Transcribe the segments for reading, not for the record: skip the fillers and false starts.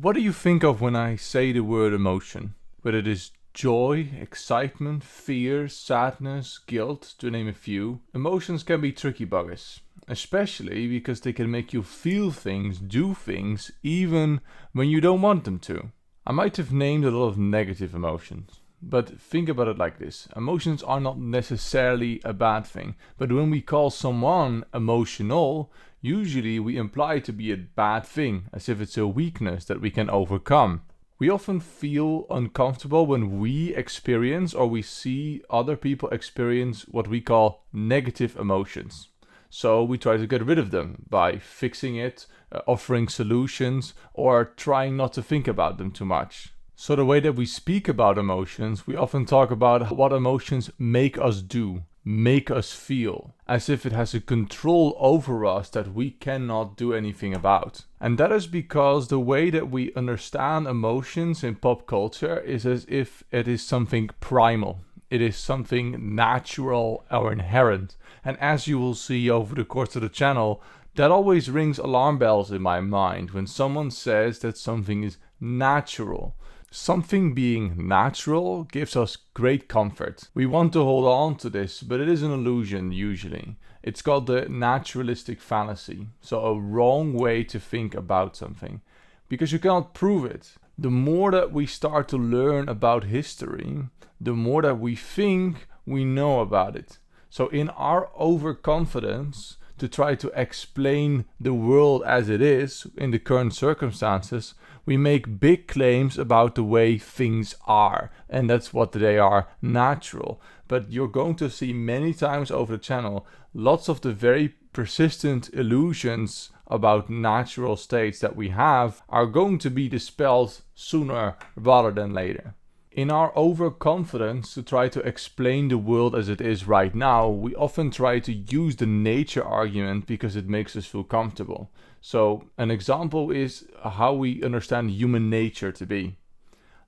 What do you think of when I say the word emotion? Whether it is joy, excitement, fear, sadness, guilt, to name a few. Emotions can be tricky buggers, especially because they can make you feel things, do things, even when you don't want them to. I might have named a lot of negative emotions, but think about it like this. Emotions are not necessarily a bad thing, but when we call someone emotional, usually we imply it to be a bad thing, as if it's a weakness that we can overcome. We often feel uncomfortable when we experience or we see other people experience what we call negative emotions. So we try to get rid of them by fixing it, offering solutions, or trying not to think about them too much. So the way that we speak about emotions, we often talk about what emotions make us do, make us feel, as if it has a control over us that we cannot do anything about. And that is because the way that we understand emotions in pop culture is as if it is something primal. It is something natural or inherent. And as you will see over the course of the channel, that always rings alarm bells in my mind when someone says that something is natural. Something being natural gives us great comfort. We want to hold on to this, but it is an illusion usually. It's called the naturalistic fallacy, so a wrong way to think about something, because you cannot prove it. The more that we start to learn about history, the more that we think we know about it. So in our overconfidence to try to explain the world as it is in the current circumstances, we make big claims about the way things are, and that's what they are, natural. But you're going to see many times over the channel lots of the very persistent illusions about natural states that we have are going to be dispelled sooner rather than later. In our overconfidence to try to explain the world as it is right now, we often try to use the nature argument because it makes us feel comfortable. So an example is how we understand human nature to be.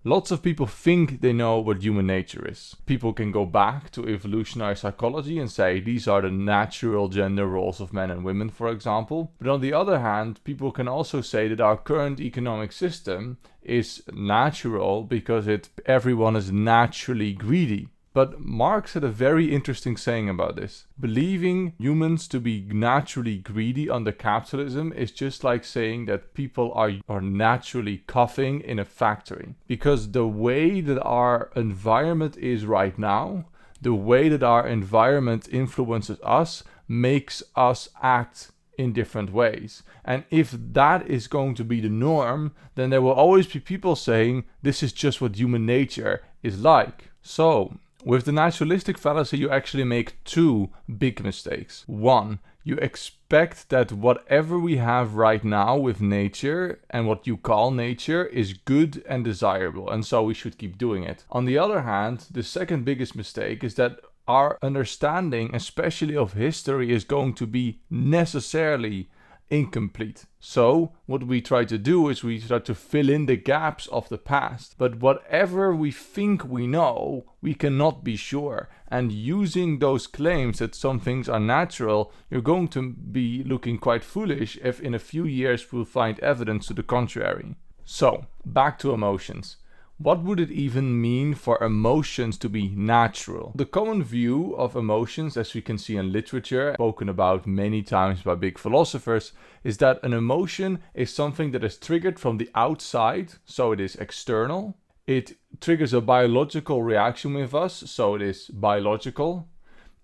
Lots of people think they know what human nature is. People can go back to evolutionary psychology and say these are the natural gender roles of men and women, for example. But on the other hand, people can also say that our current economic system is natural because everyone is naturally greedy. But Marx had a very interesting saying about this. Believing humans to be naturally greedy under capitalism is just like saying that people are naturally coughing in a factory. Because the way that our environment is right now, the way that our environment influences us, makes us act in different ways. And if that is going to be the norm, then there will always be people saying this is just what human nature is like. So, with the naturalistic fallacy, you actually make two big mistakes. One, you expect that whatever we have right now with nature and what you call nature is good and desirable, and so we should keep doing it. On the other hand, the second biggest mistake is that our understanding, especially of history, is going to be necessarily incomplete. So what we try to do is we try to fill in the gaps of the past. But whatever we think we know, we cannot be sure. And using those claims that some things are natural, you're going to be looking quite foolish if in a few years we'll find evidence to the contrary. So, back to emotions. What would it even mean for emotions to be natural? The common view of emotions, as we can see in literature, spoken about many times by big philosophers, is that an emotion is something that is triggered from the outside, so it is external. It triggers a biological reaction with us, so it is biological.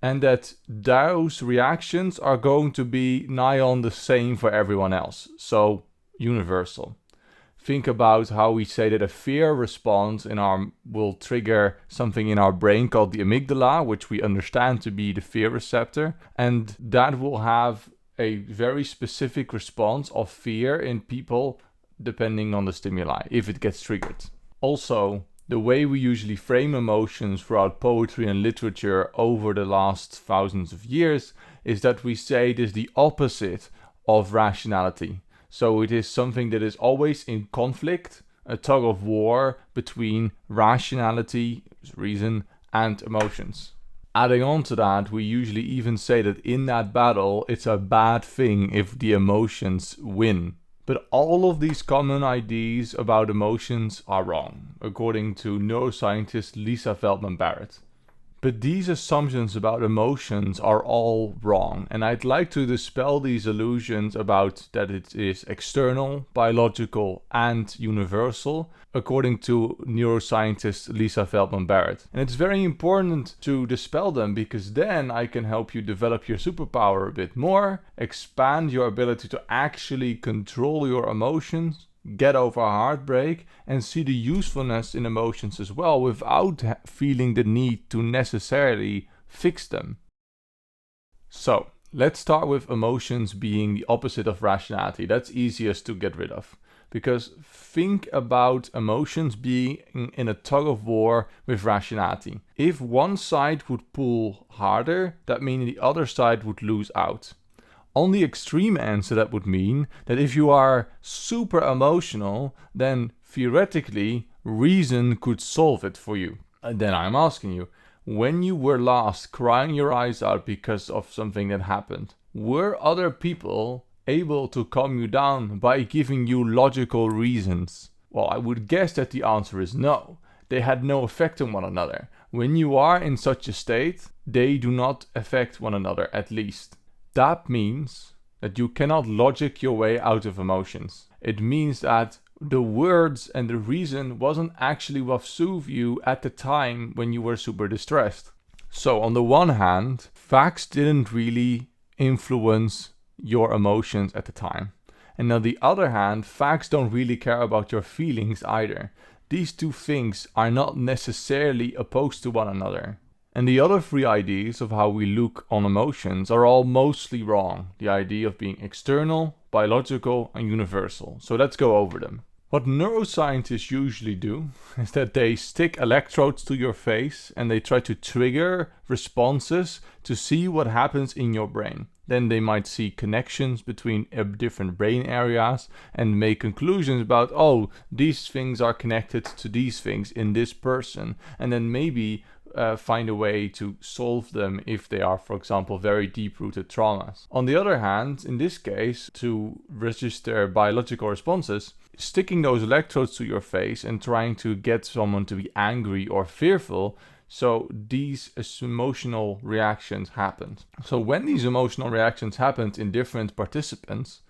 And that those reactions are going to be nigh on the same for everyone else, so universal. Think about how we say that a fear response will trigger something in our brain called the amygdala, which we understand to be the fear receptor, and that will have a very specific response of fear in people depending on the stimuli, if it gets triggered. Also, the way we usually frame emotions throughout poetry and literature over the last thousands of years is that we say it is the opposite of rationality. So it is something that is always in conflict, a tug of war between rationality, reason, and emotions. Adding on to that, we usually even say that in that battle, it's a bad thing if the emotions win. But all of these common ideas about emotions are wrong, according to neuroscientist Lisa Feldman Barrett. But these assumptions about emotions are all wrong, and I'd like to dispel these illusions about that it is external, biological, and universal, according to neuroscientist Lisa Feldman Barrett. And it's very important to dispel them, because then I can help you develop your superpower a bit more, expand your ability to actually control your emotions, get over heartbreak, and see the usefulness in emotions as well without feeling the need to necessarily fix them. So, let's start with emotions being the opposite of rationality. That's easiest to get rid of. Because think about emotions being in a tug of war with rationality. If one side would pull harder, that means the other side would lose out. On the extreme answer, that would mean that if you are super emotional, then theoretically reason could solve it for you. And then I'm asking you, when you were last crying your eyes out because of something that happened, were other people able to calm you down by giving you logical reasons? Well, I would guess that the answer is no. They had no effect on one another. When you are in such a state, they do not affect one another, at least. That means that you cannot logic your way out of emotions. It means that the words and the reason wasn't actually what soothed you at the time when you were super distressed. So on the one hand, facts didn't really influence your emotions at the time. And on the other hand, facts don't really care about your feelings either. These two things are not necessarily opposed to one another. And the other three ideas of how we look on emotions are all mostly wrong. The idea of being external, biological, and universal. So let's go over them. What neuroscientists usually do is that they stick electrodes to your face and they try to trigger responses to see what happens in your brain. Then they might see connections between different brain areas and make conclusions about, oh, these things are connected to these things in this person. And then maybe find a way to solve them if they are, for example, very deep-rooted traumas. On the other hand, in this case, to register biological responses, sticking those electrodes to your face and trying to get someone to be angry or fearful, so these emotional reactions happened. So when these emotional reactions happened in different participants,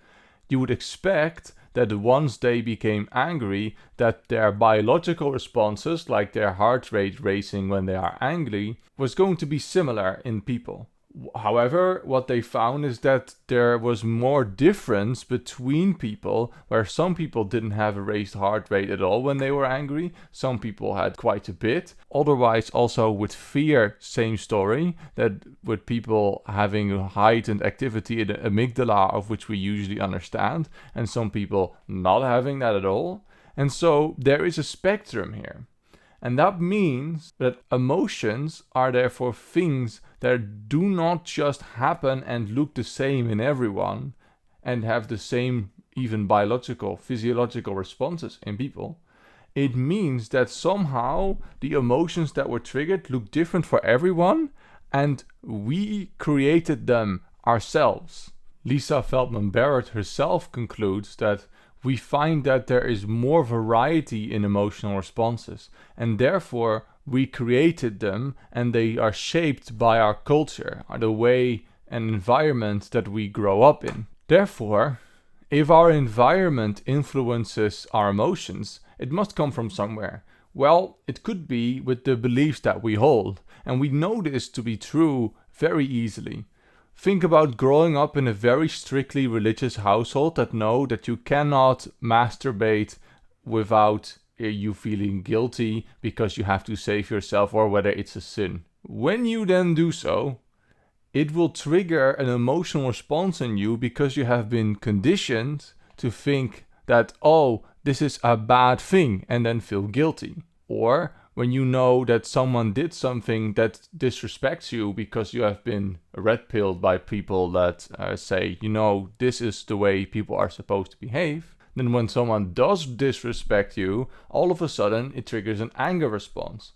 you would expect that once they became angry, that their biological responses, like their heart rate racing when they are angry, was going to be similar in people. However, what they found is that there was more difference between people, where some people didn't have a raised heart rate at all when they were angry, some people had quite a bit. Otherwise, also with fear, same story, that with people having heightened activity in the amygdala, of which we usually understand, and some people not having that at all. And so there is a spectrum here. And that means that emotions are therefore things that do not just happen and look the same in everyone and have the same even biological, physiological responses in people. It means that somehow the emotions that were triggered look different for everyone and we created them ourselves. Lisa Feldman Barrett herself concludes that we find that there is more variety in emotional responses, and therefore we created them and they are shaped by our culture, the way and environment that we grow up in. Therefore, if our environment influences our emotions, it must come from somewhere. Well, it could be with the beliefs that we hold, and we know this to be true very easily. Think about growing up in a very strictly religious household that know that you cannot masturbate without you feeling guilty because you have to save yourself, or whether it's a sin. When you then do so, it will trigger an emotional response in you because you have been conditioned to think that, oh, this is a bad thing, and then feel guilty. Or when you know that someone did something that disrespects you because you have been red-pilled by people that say, you know, this is the way people are supposed to behave, then when someone does disrespect you, all of a sudden it triggers an anger response.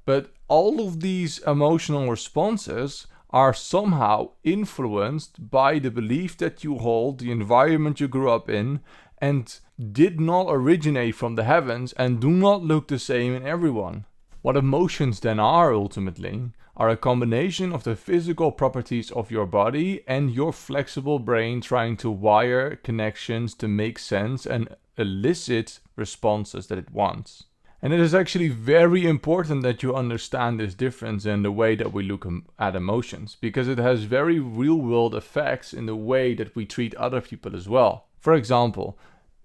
But all of these emotional responses are somehow influenced by the belief that you hold, the environment you grew up in, and did not originate from the heavens and do not look the same in everyone. What emotions then are ultimately are a combination of the physical properties of your body and your flexible brain trying to wire connections to make sense and elicit responses that it wants. And it is actually very important that you understand this difference in the way that we look at emotions, because it has very real-world effects in the way that we treat other people as well. For example,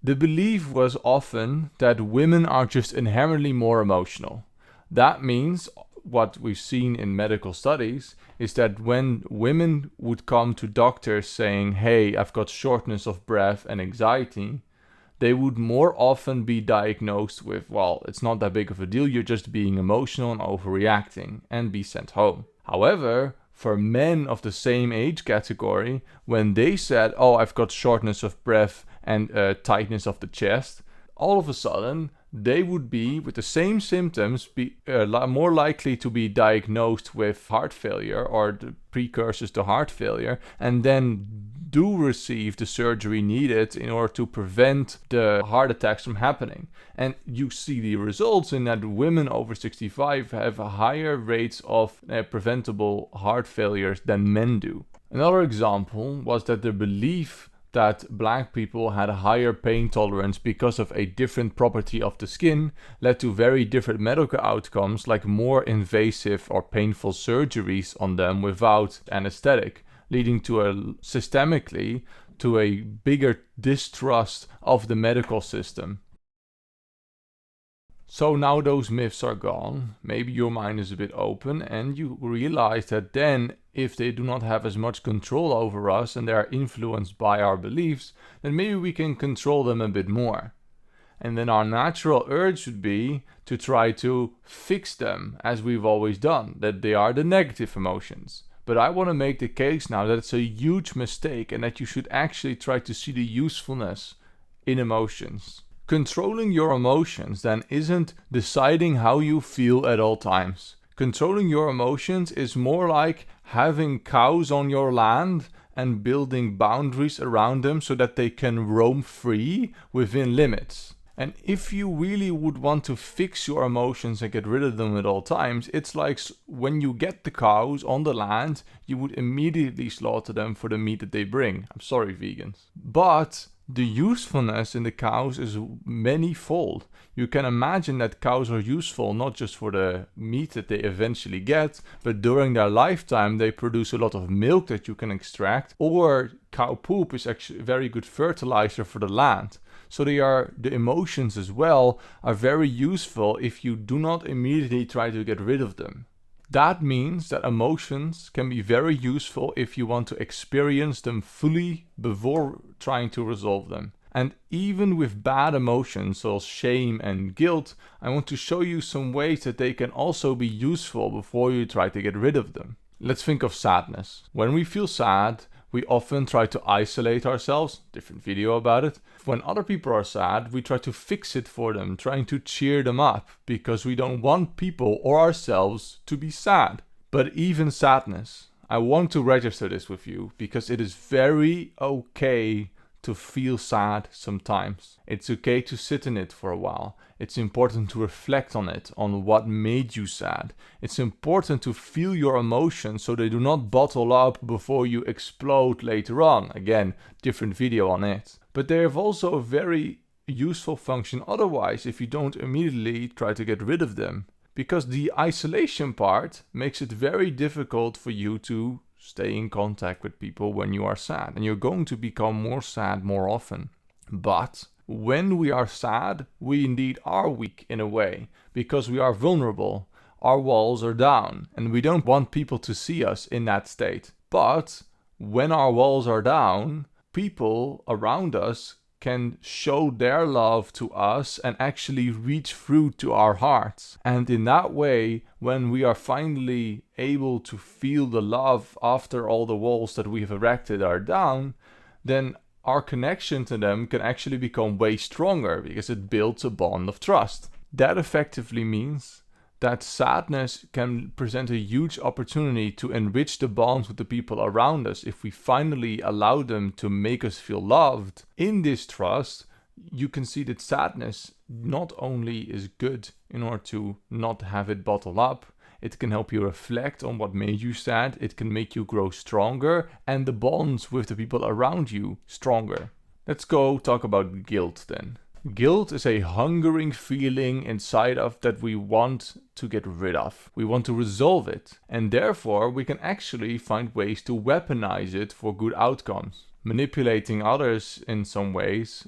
the belief was often that women are just inherently more emotional. That means what we've seen in medical studies is that when women would come to doctors saying, hey, I've got shortness of breath and anxiety, they would more often be diagnosed with, well, it's not that big of a deal, you're just being emotional and overreacting, and be sent home. However, for men of the same age category, when they said, oh, I've got shortness of breath and tightness of the chest, all of a sudden they would be, with the same symptoms, be more likely to be diagnosed with heart failure or the precursors to heart failure, and then do receive the surgery needed in order to prevent the heart attacks from happening. And you see the results in that women over 65 have higher rates of preventable heart failures than men do. Another example was that the belief that black people had a higher pain tolerance because of a different property of the skin led to very different medical outcomes, like more invasive or painful surgeries on them without anesthetic, leading to systemically to a bigger distrust of the medical system. So now those myths are gone, maybe your mind is a bit open and you realize that then if they do not have as much control over us and they are influenced by our beliefs, then maybe we can control them a bit more. And then our natural urge should be to try to fix them, as we've always done, that they are the negative emotions. But I want to make the case now that it's a huge mistake and that you should actually try to see the usefulness in emotions. Controlling your emotions then isn't deciding how you feel at all times. Controlling your emotions is more like having cows on your land and building boundaries around them so that they can roam free within limits. And if you really would want to fix your emotions and get rid of them at all times, it's like when you get the cows on the land, you would immediately slaughter them for the meat that they bring. I'm sorry, vegans. But the usefulness in the cows is many-fold. You can imagine that cows are useful not just for the meat that they eventually get, but during their lifetime they produce a lot of milk that you can extract, or cow poop is actually very good fertilizer for the land. So the emotions as well are very useful if you do not immediately try to get rid of them. That means that emotions can be very useful if you want to experience them fully before trying to resolve them. And even with bad emotions, such as shame and guilt, I want to show you some ways that they can also be useful before you try to get rid of them. Let's think of sadness. When we feel sad, we often try to isolate ourselves, different video about it. When other people are sad, we try to fix it for them, trying to cheer them up, because we don't want people or ourselves to be sad. But even sadness, I want to register this with you, because it is very okay to feel sad sometimes. It's okay to sit in it for a while. It's important to reflect on it, on what made you sad. It's important to feel your emotions so they do not bottle up before you explode later on. Again, different video on it. But they have also a very useful function otherwise if you don't immediately try to get rid of them. Because the isolation part makes it very difficult for you to stay in contact with people when you are sad. And you're going to become more sad more often. But when we are sad, we indeed are weak in a way, because we are vulnerable. Our walls are down, and we don't want people to see us in that state. But when our walls are down, people around us can show their love to us and actually reach through to our hearts. And in that way, when we are finally able to feel the love after all the walls that we have erected are down, then our connection to them can actually become way stronger because it builds a bond of trust. That effectively means that sadness can present a huge opportunity to enrich the bonds with the people around us if we finally allow them to make us feel loved. In this trust, you can see that sadness not only is good in order to not have it bottle up, it can help you reflect on what made you sad, it can make you grow stronger, and the bonds with the people around you stronger. Let's go talk about guilt then. Guilt is a hungering feeling inside of that we want to get rid of. We want to resolve it, and therefore we can actually find ways to weaponize it for good outcomes. Manipulating others in some ways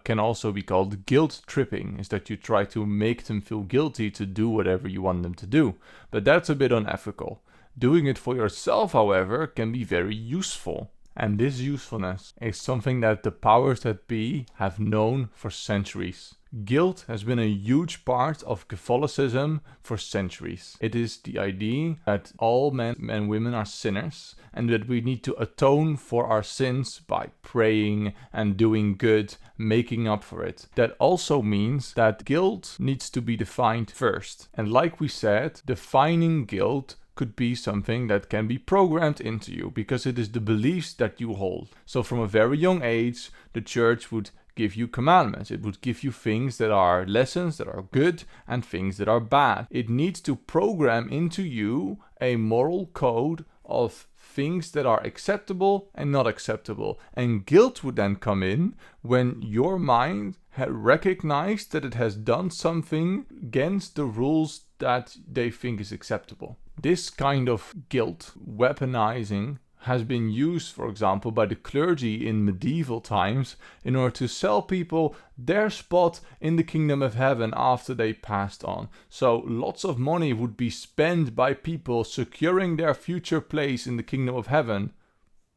can also be called guilt tripping, is that you try to make them feel guilty to do whatever you want them to do. But that's a bit unethical. Doing it for yourself, however, can be very useful. And this usefulness is something that the powers that be have known for centuries. Guilt has been a huge part of Catholicism for centuries. It is the idea that all men and women are sinners and that we need to atone for our sins by praying and doing good, making up for it. That also means that guilt needs to be defined first. And like we said, defining guilt could be something that can be programmed into you because it is the beliefs that you hold. So from a very young age, the church would give you commandments. It would give you things that are lessons that are good and things that are bad. It needs to program into you a moral code of things that are acceptable and not acceptable. And guilt would then come in when your mind had recognized that it has done something against the rules that they think is acceptable. This kind of guilt weaponizing has been used, for example, by the clergy in medieval times in order to sell people their spot in the kingdom of heaven after they passed on. So lots of money would be spent by people securing their future place in the kingdom of heaven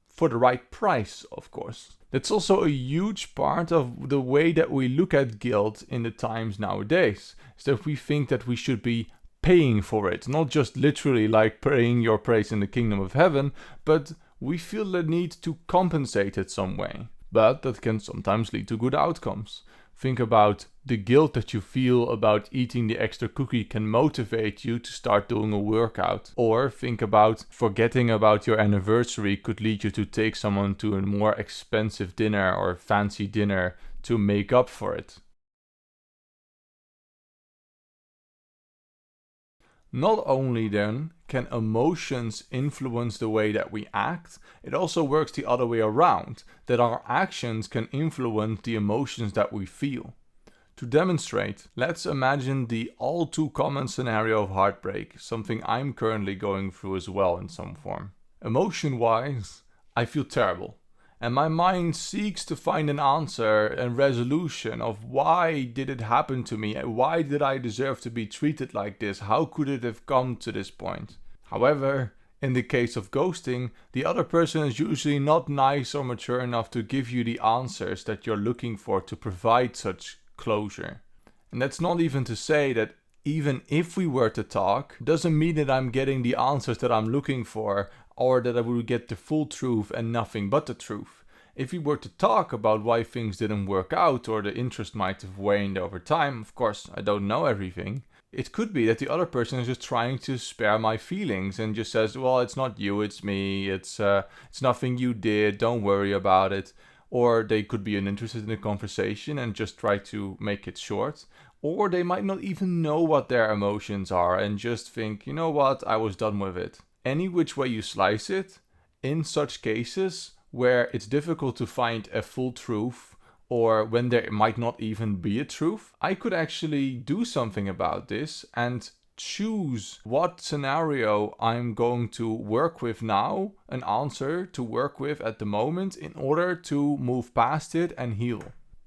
for the right price, of course. That's also a huge part of the way that we look at guilt in the times nowadays, is that we think that we should be paying for it, not just literally like paying your place in the kingdom of heaven, but we feel the need to compensate it some way. But that can sometimes lead to good outcomes. Think about the guilt that you feel about eating the extra cookie can motivate you to start doing a workout. Or think about forgetting about your anniversary could lead you to take someone to a more expensive dinner or fancy dinner to make up for it. Not only then can emotions influence the way that we act, it also works the other way around, that our actions can influence the emotions that we feel. To demonstrate, let's imagine the all too common scenario of heartbreak, something I'm currently going through as well in some form. Emotion-wise, I feel terrible. And my mind seeks to find an answer and resolution of why did it happen to me? Why did I deserve to be treated like this? How could it have come to this point? However, in the case of ghosting, the other person is usually not nice or mature enough to give you the answers that you're looking for to provide such closure. And that's not even to say that even if we were to talk, doesn't mean that I'm getting the answers that I'm looking for, or that I will get the full truth and nothing but the truth. If we were to talk about why things didn't work out or the interest might have waned over time, of course, I don't know everything. It could be that the other person is just trying to spare my feelings and just says, well, it's not you, it's me, it's nothing you did, don't worry about it. Or they could be uninterested in the conversation and just try to make it short. Or they might not even know what their emotions are and just think, you know what, I was done with it. Any which way you slice it, in such cases where it's difficult to find a full truth or when there might not even be a truth, I could actually do something about this and choose what scenario I'm going to work with now, an answer to work with at the moment in order to move past it and heal.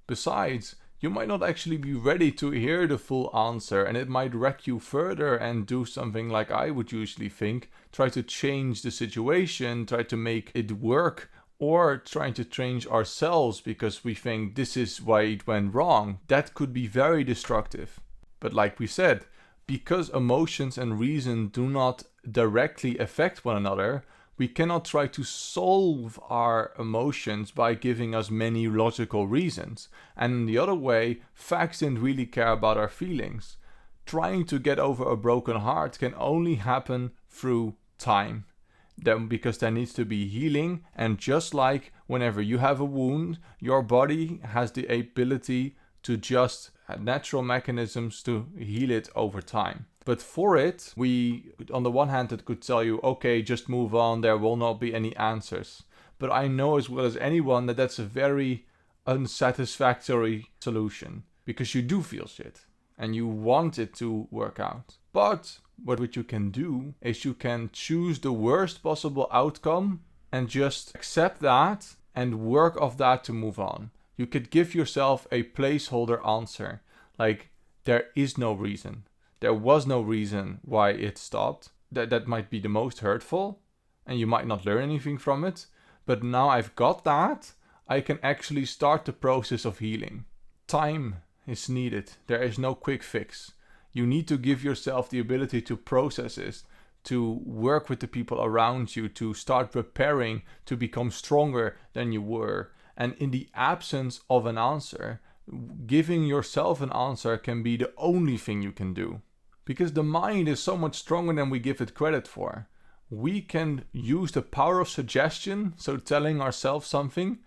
Besides, you might not actually be ready to hear the full answer and it might wreck you further and do something like I would usually think, try to change the situation, try to make it work, or trying to change ourselves because we think this is why it went wrong. That could be very destructive. But like we said, because emotions and reason do not directly affect one another, we cannot try to solve our emotions by giving us many logical reasons. And the other way, facts didn't really care about our feelings. Trying to get over a broken heart can only happen through time. Because there needs to be healing, and just like whenever you have a wound, your body has the ability to just have natural mechanisms to heal it over time. But for it, we, on the one hand, it could tell you, okay, just move on, there will not be any answers. But I know as well as anyone that that's a very unsatisfactory solution, because you do feel shit and you want it to work out. But what you can do is you can choose the worst possible outcome and just accept that and work off that to move on. You could give yourself a placeholder answer, like there is no reason. There was no reason why it stopped. That might be the most hurtful and you might not learn anything from it. But now I've got that, I can actually start the process of healing. Time is needed. There is no quick fix. You need to give yourself the ability to process it, to work with the people around you, to start preparing to become stronger than you were. And in the absence of an answer, giving yourself an answer can be the only thing you can do. Because the mind is so much stronger than we give it credit for. We can use the power of suggestion, so telling ourselves something,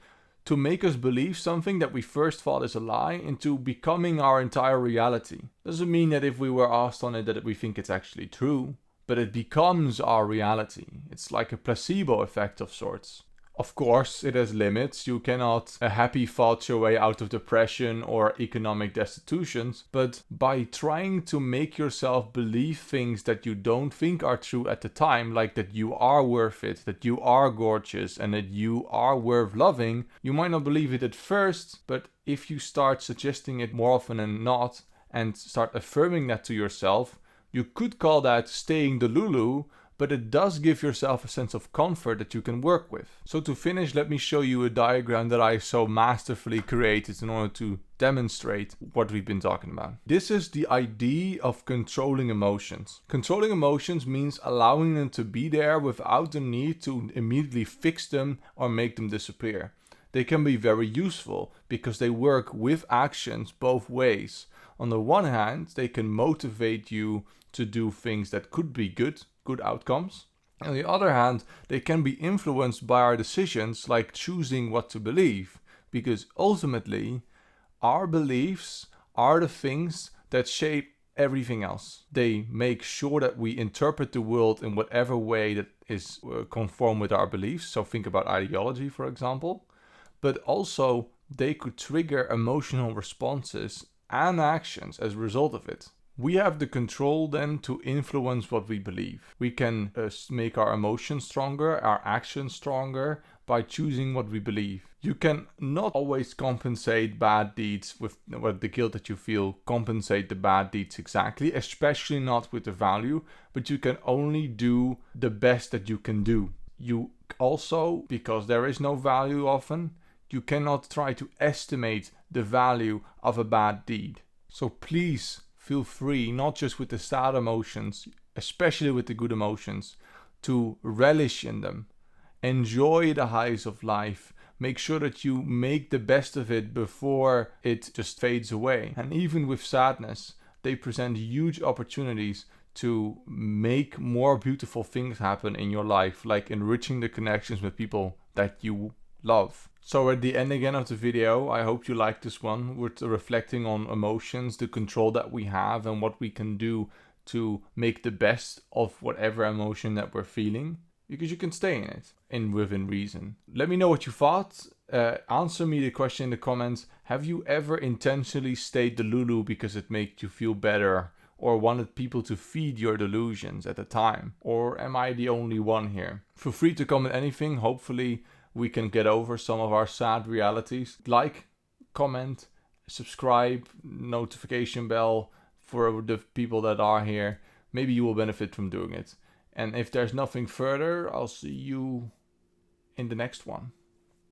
to make us believe something that we first thought is a lie into becoming our entire reality. Doesn't mean that if we were asked on it that we think it's actually true, but it becomes our reality. It's like a placebo effect of sorts. Of course, it has limits. You cannot a happy thought your way out of depression or economic destitutions, but by trying to make yourself believe things that you don't think are true at the time, like that you are worth it, that you are gorgeous, and that you are worth loving, you might not believe it at first, but if you start suggesting it more often than not, and start affirming that to yourself, you could call that staying Delulu, but it does give yourself a sense of comfort that you can work with. So to finish, let me show you a diagram that I so masterfully created in order to demonstrate what we've been talking about. This is the idea of controlling emotions. Controlling emotions means allowing them to be there without the need to immediately fix them or make them disappear. They can be very useful because they work with actions both ways. On the one hand, they can motivate you to do things that could be good outcomes. On the other hand, they can be influenced by our decisions, like choosing what to believe, because ultimately our beliefs are the things that shape everything else. They make sure that we interpret the world in whatever way that is conform with our beliefs. So think about ideology, for example. But also they could trigger emotional responses and actions as a result of it. We have the control then to influence what we believe. We can make our emotions stronger, our actions stronger by choosing what we believe. You can not always compensate bad deeds with the guilt that you feel, compensate the bad deeds exactly, especially not with the value, but you can only do the best that you can do. You also, because there is no value often, you cannot try to estimate the value of a bad deed. So please, feel free, not just with the sad emotions, especially with the good emotions, to relish in them. Enjoy the highs of life. Make sure that you make the best of it before it just fades away. And even with sadness, they present huge opportunities to make more beautiful things happen in your life, like enriching the connections with people that you love. So at the end again of the video, I hope you liked this one. We're reflecting on emotions, the control that we have, and what we can do to make the best of whatever emotion that we're feeling, because you can stay in it within reason. Let me know what you thought. Answer me the question in the comments. Have you ever intentionally stayed Delulu because it made you feel better, or wanted people to feed your delusions at the time? Or am I the only one here? Feel free to comment anything. Hopefully we can get over some of our sad realities. Like, comment, subscribe, notification bell for the people that are here. Maybe you will benefit from doing it. And if there's nothing further, I'll see you in the next one.